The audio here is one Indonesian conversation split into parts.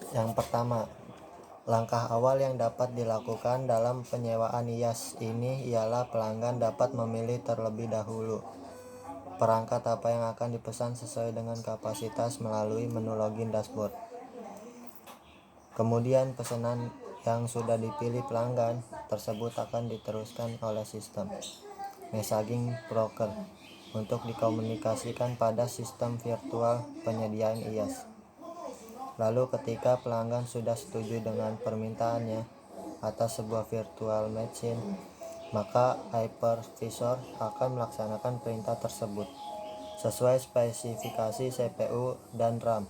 Yang pertama, langkah awal yang dapat dilakukan dalam penyewaan IaaS ini ialah pelanggan dapat memilih terlebih dahulu perangkat apa yang akan dipesan sesuai dengan kapasitas melalui menu login dashboard. Kemudian pesanan yang sudah dipilih pelanggan tersebut akan diteruskan oleh sistem messaging broker untuk dikomunikasikan pada sistem virtual penyediaan IaaS. Lalu ketika pelanggan sudah setuju dengan permintaannya atas sebuah virtual machine, maka hypervisor akan melaksanakan perintah tersebut sesuai spesifikasi CPU dan RAM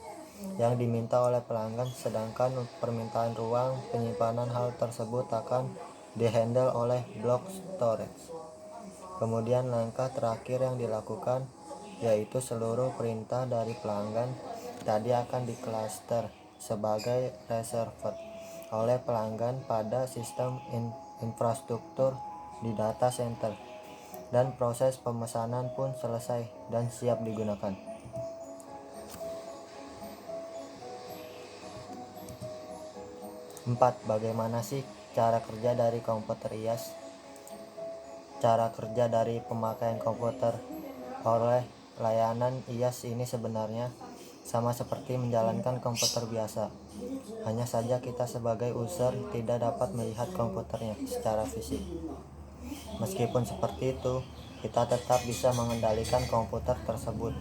yang diminta oleh pelanggan, sedangkan permintaan ruang penyimpanan hal tersebut akan dihandle oleh block storage. Kemudian langkah terakhir yang dilakukan yaitu seluruh perintah dari pelanggan tadi akan diklaster sebagai reserved oleh pelanggan pada sistem infrastruktur di data center, dan proses pemesanan pun selesai dan siap digunakan. 4. Bagaimana sih cara kerja dari komputer IaaS? Cara kerja dari pemakaian komputer oleh layanan IaaS ini sebenarnya sama seperti menjalankan komputer biasa. Hanya saja kita sebagai user tidak dapat melihat komputernya secara fisik. Meskipun seperti itu, kita tetap bisa mengendalikan komputer tersebut.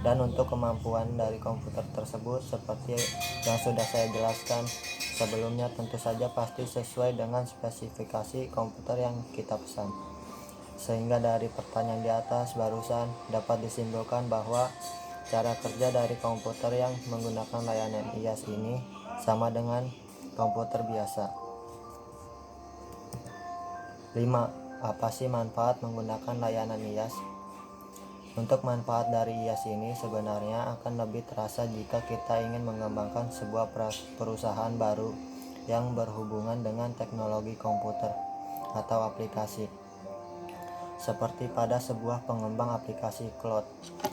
Dan untuk kemampuan dari komputer tersebut seperti yang sudah saya jelaskan sebelumnya, tentu saja pasti sesuai dengan spesifikasi komputer yang kita pesan. Sehingga dari pertanyaan di atas barusan dapat disimpulkan bahwa cara kerja dari komputer yang menggunakan layanan IaaS ini sama dengan komputer biasa. 5. Apa sih manfaat menggunakan layanan IaaS? Untuk manfaat dari IaaS ini sebenarnya akan lebih terasa jika kita ingin mengembangkan sebuah perusahaan baru yang berhubungan dengan teknologi komputer atau aplikasi, seperti pada sebuah pengembang aplikasi cloud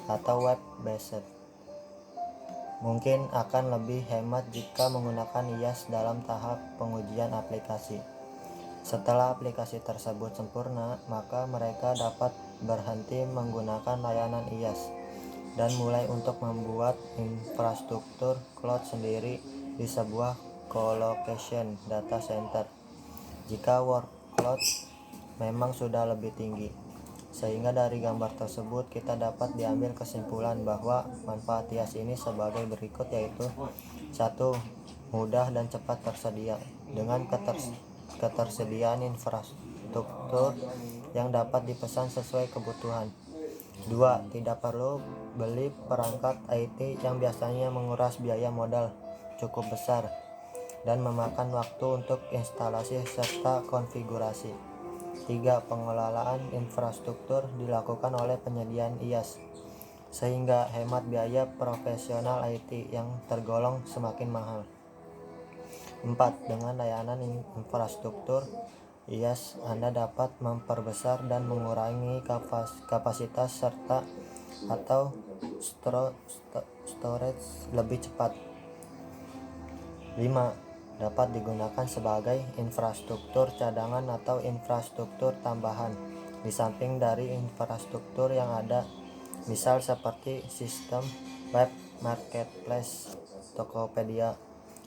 atau web based. Mungkin akan lebih hemat jika menggunakan IaaS dalam tahap pengujian aplikasi. Setelah aplikasi tersebut sempurna, maka mereka dapat berhenti menggunakan layanan IaaS dan mulai untuk membuat infrastruktur cloud sendiri di sebuah colocation data center jika workload memang sudah lebih tinggi. Sehingga dari gambar tersebut kita dapat diambil kesimpulan bahwa manfaat IaaS ini sebagai berikut, yaitu 1. Mudah dan cepat tersedia dengan ketersediaan infrastruktur yang dapat dipesan sesuai kebutuhan. 2. Tidak perlu beli perangkat IT yang biasanya menguras biaya modal cukup besar dan memakan waktu untuk instalasi serta konfigurasi. 3. Pengelolaan infrastruktur dilakukan oleh penyediaan IaaS sehingga hemat biaya profesional IT yang tergolong semakin mahal. 4. Dengan layanan infrastruktur IaaS, Anda dapat memperbesar dan mengurangi kapasitas serta atau storage lebih cepat. 5. Dapat digunakan sebagai infrastruktur cadangan atau infrastruktur tambahan di samping dari infrastruktur yang ada, misal seperti sistem web marketplace Tokopedia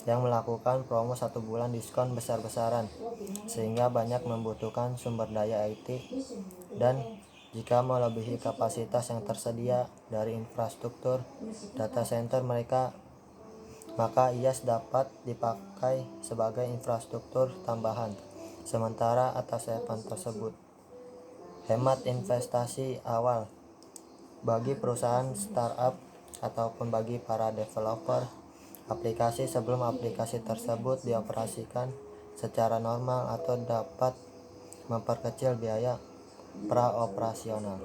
yang melakukan promo 1 bulan diskon besar-besaran, sehingga banyak membutuhkan sumber daya IT. Dan jika melebihi kapasitas yang tersedia dari infrastruktur data center mereka, maka IaaS dapat dipakai sebagai infrastruktur tambahan sementara atas event tersebut. Hemat investasi awal bagi perusahaan startup ataupun bagi para developer aplikasi sebelum aplikasi tersebut dioperasikan secara normal atau dapat memperkecil biaya praoperasional.